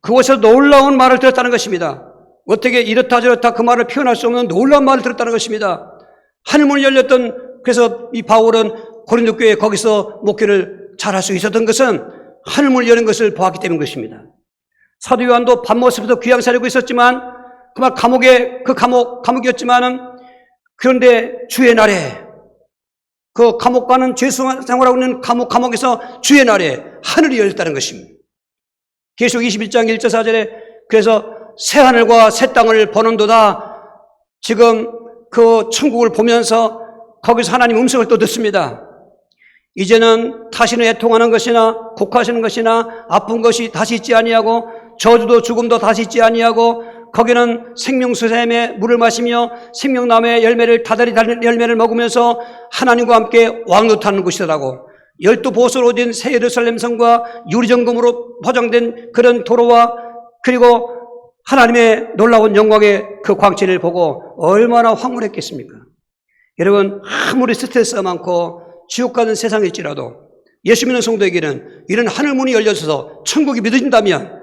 그곳에서 놀라운 말을 들었다는 것입니다. 어떻게 이렇다 저렇다 그 말을 표현할 수 없는 놀라운 말을 들었다는 것입니다. 하늘문이 열렸던 그래서 이 바울은 고린도 교회에 거기서 목회를 잘할 수 있었던 것은 하늘문이 여는 것을 보았기 때문인 것입니다. 사도 요한도 밤모습에서 귀양 사려고 있었지만 그만 감옥이었지만은 그런데 주의 날에 그 감옥과는 죄 생활하고 있는 감옥에서 주의 날에 하늘이 열렸다는 것입니다. 계시록 21장 1절 4절에 그래서 새 하늘과 새 땅을 보는도다. 지금 그 천국을 보면서 거기서 하나님 음성을 또 듣습니다. 이제는 다시는 애통하는 것이나 곡하시는 것이나 아픈 것이 다시 있지 아니하고 저주도 죽음도 다시 있지 아니하고 거기는 생명수샘에 물을 마시며 생명나무의 열매를 다달이 달린 열매를 먹으면서 하나님과 함께 왕노릇하는 곳이더라고. 12보석으로 된 새 예루살렘 성과 유리정금으로 포장된 그런 도로와 그리고 하나님의 놀라운 영광의 그 광채를 보고 얼마나 황홀했겠습니까? 여러분 아무리 스트레스가 많고 지옥 가는 세상일지라도 예수 믿는 성도에게는 이런 하늘문이 열려서 천국이 믿어진다면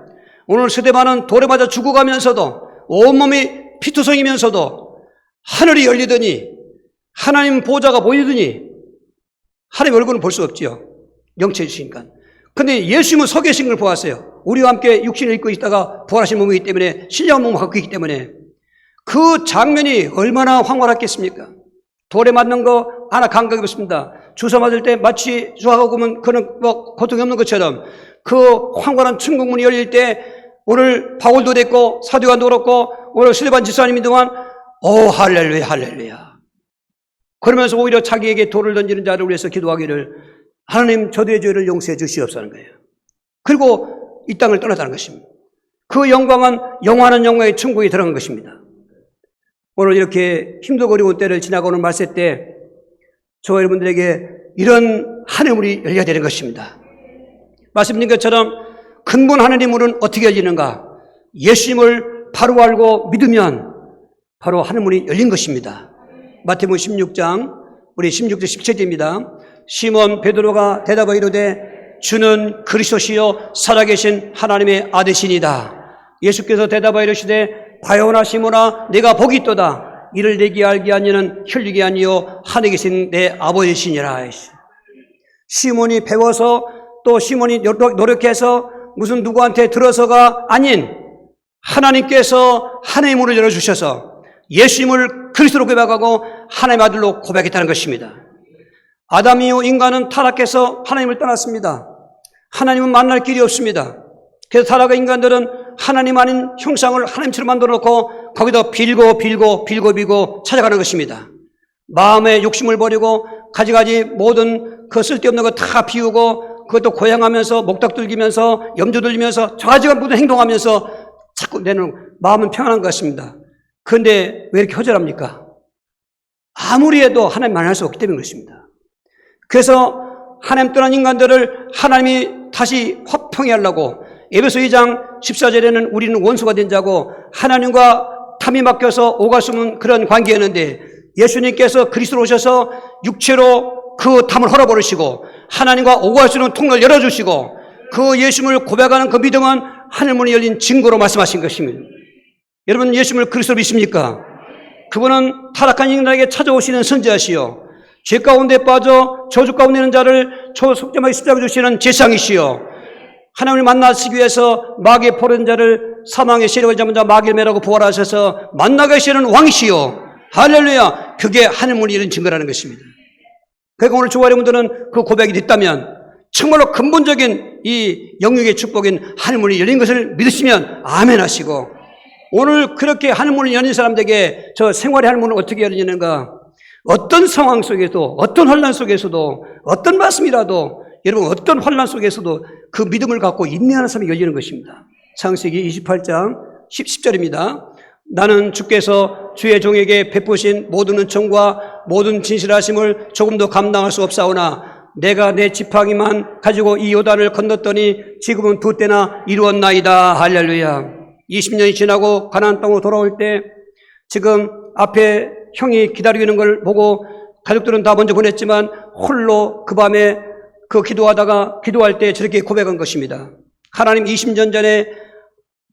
오늘 스데반은 돌에 맞아 죽어가면서도 온몸이 피투성이면서도 하늘이 열리더니 하나님 보좌가 보이더니 하나님 얼굴은 볼 수 없지요. 영체 주시니까. 근데 예수님은 서 계신 걸 보았어요. 우리와 함께 육신을 입고 있다가 부활하신 몸이기 때문에 신령한 몸을 갖고 있기 때문에 그 장면이 얼마나 황홀했겠습니까? 돌에 맞는 거 하나 감각이 없습니다. 주사 맞을 때 마치 주사하고 오면 그런 뭐 고통이 없는 것처럼 그 황홀한 천국문이 열릴 때 오늘 바울도 됐고 사도 요한도 그렇고 오늘 스데반 집사님이 동안 오 할렐루야 할렐루야 그러면서 오히려 자기에게 돌을 던지는 자를 위해서 기도하기를 하나님 저들의 죄를 용서해 주시옵소서 하는 거예요. 그리고 이 땅을 떠났다는 것입니다. 그 영광은 영원한 영광의 천국에 들어간 것입니다. 오늘 이렇게 힘들고 어려운 때를 지나고 오는 말세 때 저와 여러분들에게 이런 하늘문이 열려야 되는 것입니다. 말씀드린 것처럼 근본 하늘의 문은 어떻게 열리는가? 예수님을 바로 알고 믿으면 바로 하늘문이 열린 것입니다. 마태복음 16장 우리 16절 17절입니다. 시몬 베드로가 대답하여 이르되 주는 그리스도시요 살아계신 하나님의 아들이시니이다. 예수께서 대답하여 이르시되 바요나 시몬아 내가 복이 있도다. 이를 내게 알게 한 이는 혈육이 아니요 하늘에 계신 내 아버지시니라. 시몬이 배워서 또 시몬이 노력해서 무슨 누구한테 들어서가 아닌 하나님께서 하나의 문을 열어주셔서 예수님을 그리스도로 고백하고 하나님의 아들로 고백했다는 것입니다. 아담 이후 인간은 타락해서 하나님을 떠났습니다. 하나님은 만날 길이 없습니다. 그래서 타락한 인간들은 하나님 아닌 형상을 하나님처럼 만들어 놓고 거기다 빌고 찾아가는 것입니다. 마음의 욕심을 버리고 가지가지 모든 그 쓸데없는 거 다 비우고 그것도 고향하면서 목닥 들기면서 염주 들리면서 좌지간 부분 행동하면서 자꾸 내는 마음은 평안한 것 같습니다. 그런데 왜 이렇게 허전합니까? 아무리 해도 하나님 만날 수 없기 때문인 것입니다. 그래서 하나님 떠난 인간들을 하나님이 다시 화평히 하려고 에베소 2장 14절에는 우리는 원수가 된 자고 하나님과 탐이 막혀서 오갈 수 없는 그런 관계였는데 예수님께서 그리스도로 오셔서 육체로 그 탐을 헐어버리시고 하나님과 오갈 수 있는 통로를 열어주시고 그 예수님을 고백하는 그 믿음은 하늘문이 열린 증거로 말씀하신 것입니다. 여러분 예수님을 그리스도로 믿습니까? 그분은 타락한 인간에게 찾아오시는 선지자시요 죄 가운데 빠져 저주 가운데 있는 자를 속죄하게 십자가 주시는 제사장이시요 하나님을 만나시기 위해서 마귀의 포로된 자를 사망의 세력을 잡은 자 마귀를 매라고 부활하셔서 만나게 하시는 왕이시요 할렐루야. 그게 하늘문이 열린 증거라는 것입니다. 그러니까 오늘 주 여러분들은 그 고백이 됐다면 정말로 근본적인 이 영육의 축복인 하늘문이 열린 것을 믿으시면 아멘 하시고 오늘 그렇게 하늘문이 열린 사람들에게 저 생활의 하늘문은 어떻게 열리는가? 어떤 상황 속에도 어떤 혼란 속에서도 어떤 말씀이라도 여러분 어떤 혼란 속에서도 그 믿음을 갖고 인내하는 사람이 열리는 것입니다. 창세기 28장 10절입니다. 나는 주께서 주의 종에게 베푸신 모든 은총과 모든 진실하심을 조금도 감당할 수 없사오나 내가 내 지팡이만 가지고 이 요단을 건넜더니 지금은 두 때나 이루었나이다. 할렐루야. 20년이 지나고 가나안 땅으로 돌아올 때 지금 앞에 형이 기다리고 있는 걸 보고 가족들은 다 먼저 보냈지만 홀로 그 밤에 그 기도할 때 저렇게 고백한 것입니다. 하나님 20년 전에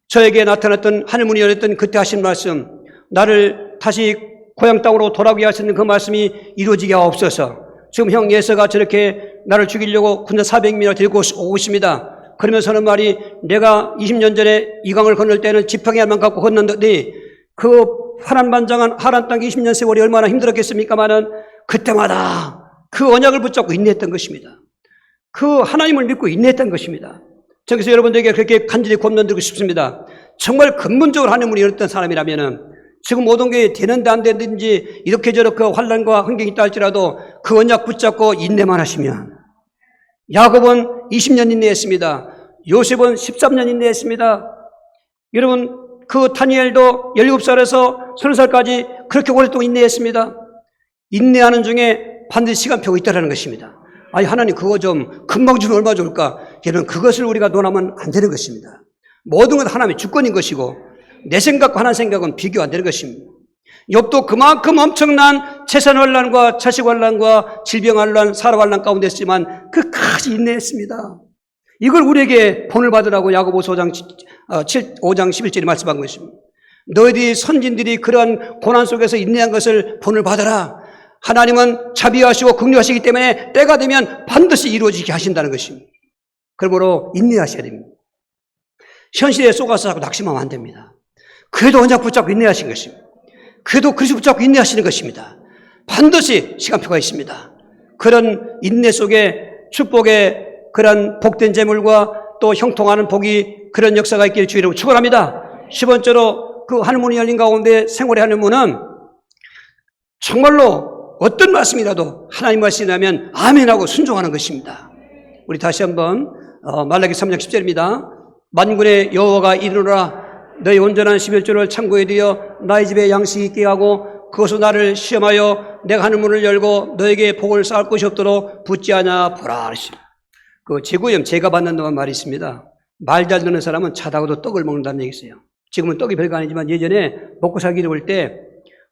저에게 나타났던 하늘문이 열렸던 그때 하신 말씀, 나를 다시 고향 땅으로 돌아오게 하시는 그 말씀이 이루어지게 하옵소서. 지금 형 예서가 저렇게 나를 죽이려고 군대 400명이나 데리고 오고 있습니다. 그러면서 하는 말이 내가 20년 전에 이 강을 건널 때는 지팡이 하나만 갖고 건넜더니 그 파란반장한 하란 땅 20년 세월이 얼마나 힘들었겠습니까마는 그때마다 그 언약을 붙잡고 인내했던 것입니다. 그 하나님을 믿고 인내했던 것입니다. 저기서 여러분들에게 그렇게 간절히 권면드리고 싶습니다. 정말 근본적으로 하나님을 열었던 사람이라면은 지금 모든 게 되는데 안 되든지 이렇게 저렇게 환난과 환경이 있다 할지라도 그 언약 붙잡고 인내만 하시면 야곱은 20년 인내했습니다. 요셉은 13년 인내했습니다. 여러분 그 다니엘도 17살에서 30살까지 그렇게 오랫동안 인내했습니다. 인내하는 중에 반드시 시간표가 있다는 것입니다. 아니 하나님 그거 좀 금방 주면 얼마 좋을까? 여러분 그것을 우리가 논하면 안 되는 것입니다. 모든 건 하나님의 주권인 것이고 내 생각과 하나님 생각은 비교 안 되는 것입니다. 욥도 그만큼 엄청난 재산 환난과 자식 환난과 질병 환난, 사람 환난 가운데 있지만 끝까지 인내했습니다. 이걸 우리에게 본을 받으라고 야고보서 5장 11절에 말씀한 것입니다. 너희들이 선진들이 그러한 고난 속에서 인내한 것을 본을 받아라. 하나님은 자비하시고 긍휼하시기 때문에 때가 되면 반드시 이루어지게 하신다는 것입니다. 그러므로 인내하셔야 됩니다. 현실에 쏘가서 자꾸 낙심하면 안 됩니다. 그래도 언약 붙잡고 인내하신 것입니다. 그래도 그리스도 붙잡고 인내하시는 것입니다. 반드시 시간표가 있습니다. 그런 인내 속에 축복의 그런 복된 재물과 또 형통하는 복이 그런 역사가 있기를 주의로 축원합니다. 10번째로 그 하늘문이 열린 가운데 생활의 하늘문은 정말로 어떤 말씀이라도 하나님 말씀이라면 아멘하고 순종하는 것입니다. 우리 다시 한번 말라기 3장 10절입니다. 만군의 여호와가 이르노라 너희 온전한 11조를 창고에 두어 나의 집에 양식이 있게 하고 그것으로 나를 시험하여 내가 하늘문을 열고 너에게 복을 쌓을 것이 없도록 붙지 않아 보라. 그 제구염 제가 받는다는 말이 있습니다. 말 잘 듣는 사람은 자다가도 떡을 먹는다는 얘기 있어요. 지금은 떡이 별거 아니지만 예전에 먹고 살기를 볼 때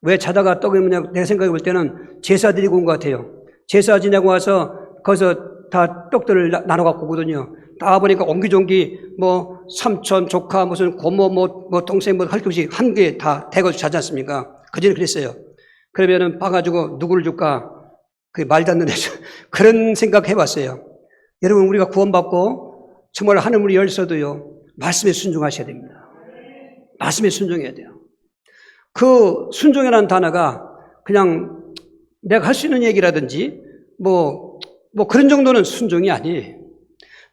왜 자다가 떡을 먹냐고 내 생각해 볼 때는 제사 드리고 온 것 같아요. 제사 지내고 와서 거기서 다 떡들을 나눠 갖고 오거든요. 다 보니까 옹기종기 뭐 삼촌, 조카, 무슨 고모, 뭐 동생 뭐 할 것 없이 한 개 다 대거수 자지 않습니까? 그전에 그랬어요. 그러면은 봐가지고 누구를 줄까? 그게 말도 안 되는 그런 생각 해봤어요. 여러분, 우리가 구원받고 정말 하늘문이 열서도요, 말씀에 순종하셔야 됩니다. 말씀에 순종해야 돼요. 그 순종이라는 단어가 그냥 내가 할 수 있는 얘기라든지 뭐 그런 정도는 순종이 아니에요.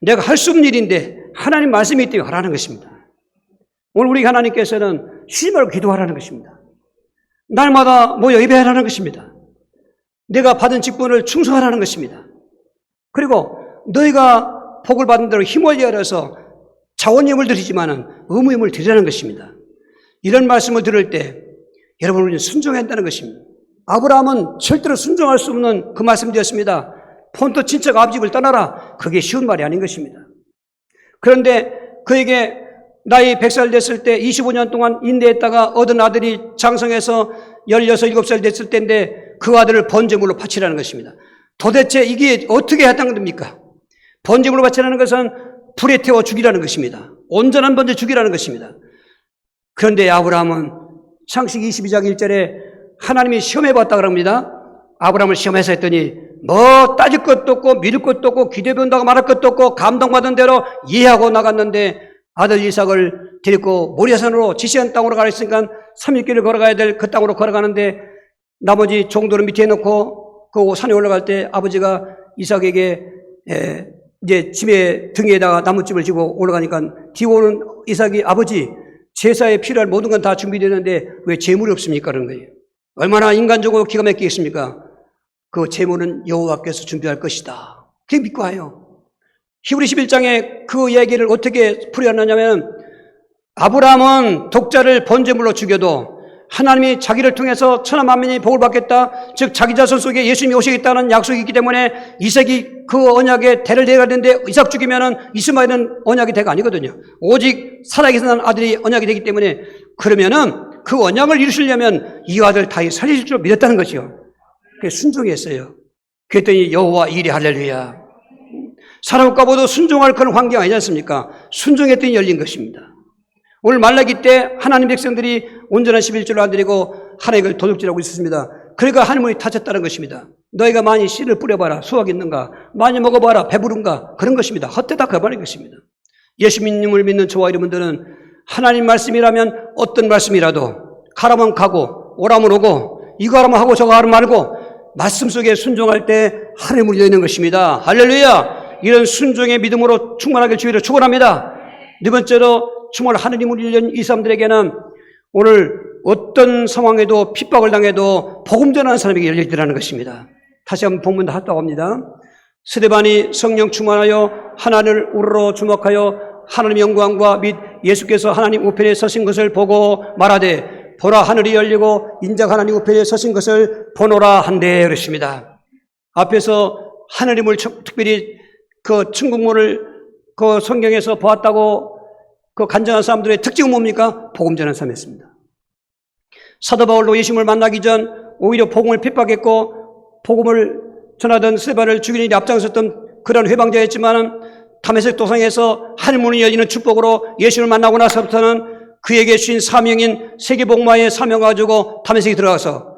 내가 할 수 없는 일인데 하나님 말씀이 있기 때문에 하라는 것입니다. 오늘 우리 하나님께서는 쉬지 말고 기도하라는 것입니다. 날마다 모여 예배하라는 것입니다. 내가 받은 직분을 충성하라는 것입니다. 그리고 너희가 복을 받은 대로 힘을 내어서 자원임을 드리지만은 의무임을 드리라는 것입니다. 이런 말씀을 들을 때 여러분, 우리는 순종해야 한다는 것입니다. 아브라함은 절대로 순종할 수 없는 그 말씀이었습니다. 폰토 친척 아버지 집을 떠나라. 그게 쉬운 말이 아닌 것입니다. 그런데 그에게 나이 100살 됐을 때 25년 동안 인내했다가 얻은 아들이 장성해서 16, 17살 됐을 때인데 그 아들을 번제물로 바치라는 것입니다. 도대체 이게 어떻게 했다는 겁니까? 번제물로 바치라는 것은 불에 태워 죽이라는 것입니다. 온전한 번제 죽이라는 것입니다. 그런데 아브라함은 창세기 22장 1절에 하나님이 시험해봤다 그럽니다. 아브라함을 시험해서 했더니 뭐 따질 것도 없고 믿을 것도 없고 기대본다고 말할 것도 없고 감동받은 대로 이해하고 나갔는데 아들 이삭을 데리고 모리아산으로 지시한 땅으로 가라 했으니까 30길을 걸어가야 될 그 땅으로 걸어가는데 나머지 종들은 밑에 놓고 그 산에 올라갈 때 아버지가 이삭에게 이제 집에 등에다가 나뭇집을 지고 올라가니까 뒤로 오는 이삭이 아버지 제사에 필요할 모든 건 다 준비되는데 왜 재물이 없습니까? 그런 거예요. 얼마나 인간적으로 기가 막히겠습니까? 그 재물은 여호와께서 준비할 것이다. 그게 믿고 와요. 히브리 11장에 그 얘기를 어떻게 풀이하느냐면 아브라함은 독자를 번제물로 죽여도 하나님이 자기를 통해서 천하 만민이 복을 받겠다. 즉 자기 자손 속에 예수님이 오시겠다는 약속이 있기 때문에 이삭이 그 언약의 대를 대가 되는데 이삭 죽이면은 이스마엘은 언약의 대가 아니거든요. 오직 살아계신 아들이 언약이 되기 때문에 그러면은 그 언약을 이루시려면 이 아들 다윗 살리실 줄 믿었다는 것이요. 그래서 순종했어요. 그랬더니 여호와 이리 할렐루야. 사람과 모두 순종할 그런 환경 아니지 않습니까? 순종했더니 열린 것입니다. 오늘 말라기 때 하나님 백성들이 온전한 11조를 안 드리고 하나님을 도둑질하고 있었습니다. 그러니까 하나님이 타졌다는 것입니다. 너희가 많이 씨를 뿌려봐라. 수확이 있는가? 많이 먹어봐라. 배부른가? 그런 것입니다. 헛되다 그 말인 것입니다. 예수님을 믿는 저와 여러분들은 하나님 말씀이라면 어떤 말씀이라도 가라면 가고 오라면 오고 이거 하라면 하고 저거 하라면 말고 말씀 속에 순종할 때 하나님을 열리는 것입니다. 할렐루야. 이런 순종의 믿음으로 충만하길 주의를 축원합니다. 네 번째로 정말 하느님을 잃는 이 사람들에게는 오늘 어떤 상황에도 핍박을 당해도 복음 전하는 사람에게 열려있더라는 것입니다. 다시 한번 본문 하다고 합니다. 스데반이 성령 충만하여 하나님을 우러러 주목하여 하나님의 영광과 및 예수께서 하나님 우편에 서신 것을 보고 말하되 보라 하늘이 열리고 인자가 하나님 우편에 서신 것을 보노라 한대 그러십니다. 앞에서 하느님을 특별히 그 천국문을 그 성경에서 보았다고 그 간증한 사람들의 특징은 뭡니까? 복음 전하는 사람이었습니다. 사도 바울도 예수님을 만나기 전 오히려 복음을 핍박했고 복음을 전하던 스데반을 죽이는 일에 앞장섰던 그런 회방자였지만 다메섹 도상에서 하늘문이 열리는 축복으로 예수를 만나고 나서부터는 그에게 주신 사명인 세계복음화의 사명 가지고 다메섹에 들어가서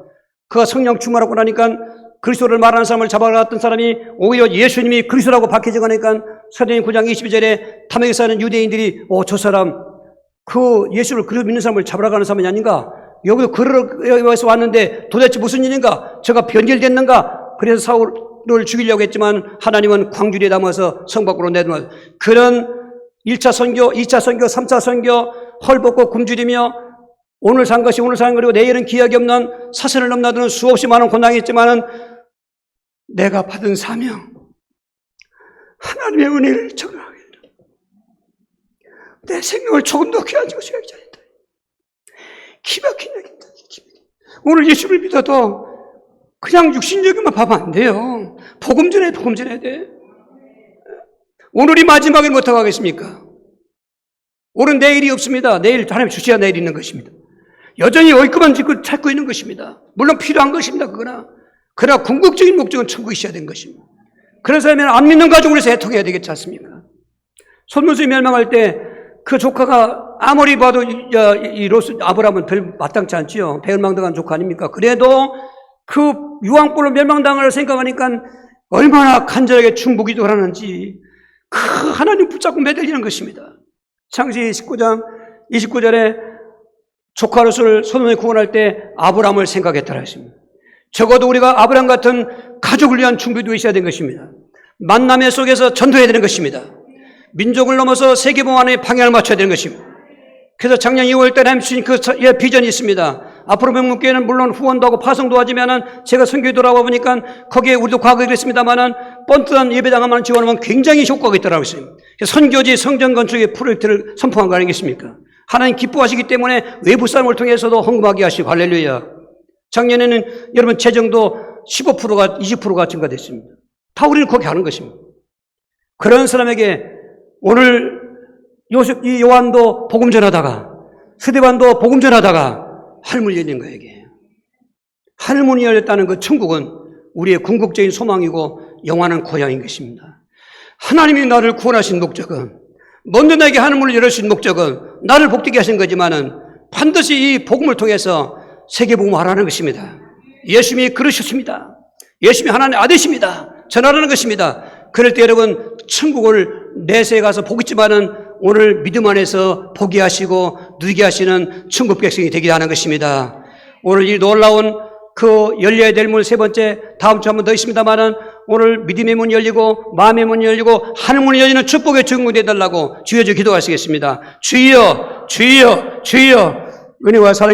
그가 성령 충만하고 나니까 그리스도를 말하는 사람을 잡아갔던 사람이 오히려 예수님이 그리스도라고 밝혀지고 나니까 사도행전 9장 22절에 다메섹에 사는 유대인들이 저 사람 그 예수를 그리스도 믿는 사람을 잡으러 가는 사람이 아닌가? 여기도 그러서 왔는데 도대체 무슨 일인가? 저가 변질됐는가? 그래서 사울을 죽이려고 했지만 하나님은 광주리에 담아서 성 밖으로 내놓아 그런 1차 선교, 2차 선교, 3차 선교 헐벗고 굶주리며 오늘 산 것이 오늘 사는 그리고 내일은 기억이 없는 사슬을 넘나드는 수없이 많은 고난이 있지만은 내가 받은 사명 하나님의 은혜를 적응하게 내 생명을 조금 더 귀한 것이 잘했다. 기막힌 얘기입니다. 오늘 예수를 믿어도 그냥 육신적인만 봐면 안 돼요. 복음 전해야 돼. 오늘이 마지막을 못하고 하겠습니까? 오늘 내일이 없습니다. 내일 하나님 주셔야 내일 있는 것입니다. 여전히 얼끔한 짓고 찾고 있는 것입니다. 물론 필요한 것입니다. 그러나 궁극적인 목적은 천국이 있어야 되는 것입니다. 그런 사람은 안 믿는 가족으로 해서 애통해야 되겠지 않습니까? 손문수에 멸망할 때 그 조카가 아무리 봐도 이 로스 아브라함은 별 마땅치 않지요. 배은망덕한 조카 아닙니까? 그래도 그 유황불로 멸망당을 생각하니까 얼마나 간절하게 중보기도를 하는지 그 하나님 붙잡고 매달리는 것입니다. 창세기 19장 29절에 조카 롯을 소돔에 구원할 때 아브라함을 생각했다라 했습니다. 적어도 우리가 아브라함 같은 가족을 위한 준비도 있어야 되는 것입니다. 만남의 속에서 전도해야 되는 것입니다. 민족을 넘어서 세계 봉안의 방향을 맞춰야 되는 것입니다. 그래서 작년 2월 달에 주신 그 비전이 있습니다. 앞으로 명문교회는 물론 후원도 하고 파송도 하지만은 제가 선교에 돌아와 보니까 거기에 우리도 과거에 그랬습니다만은 뻔뻔한 예배당만 지원하면 굉장히 효과가 있더라고요. 선교지 성전 건축의 프로젝트를 선포한 거 아니겠습니까? 하나님 기뻐하시기 때문에 외부 사람을 통해서도 헌금하게 하시고 할렐루야. 작년에는 여러분 재정도 15%가 20%가 증가됐습니다. 다 우리는 거기 하는 것입니다. 그런 사람에게 오늘 이 요한도 복음 전하다가 스데반도 복음 전하다가 하늘문이 열린 거예요. 이게 하늘문이 열렸다는 그 천국은 우리의 궁극적인 소망이고 영원한 고향인 것입니다. 하나님이 나를 구원하신 목적은 먼저 나에게 하늘문을 열어주신 목적은 나를 복되게 하신 거지만은 반드시 이 복음을 통해서 세계복음을 하라는 것입니다. 예수님이 그러셨습니다. 예수님이 하나님의 아들이십니다. 전하라는 것입니다. 그럴 때 여러분 천국을 내세에 가서 보겠지만은 오늘 믿음 안에서 보게 하시고 누리게 하시는 천국 백성이 되게 하는 것입니다. 오늘 이 놀라운 그 열려야 될 문 세 번째 다음 주 한 번 더 있습니다만은 오늘 믿음의 문이 열리고 마음의 문이 열리고 하늘 문이 열리는 축복의 주인공이 되달라고 주여 기도하시겠습니다. 주여 주여 주여 은혜와 사랑이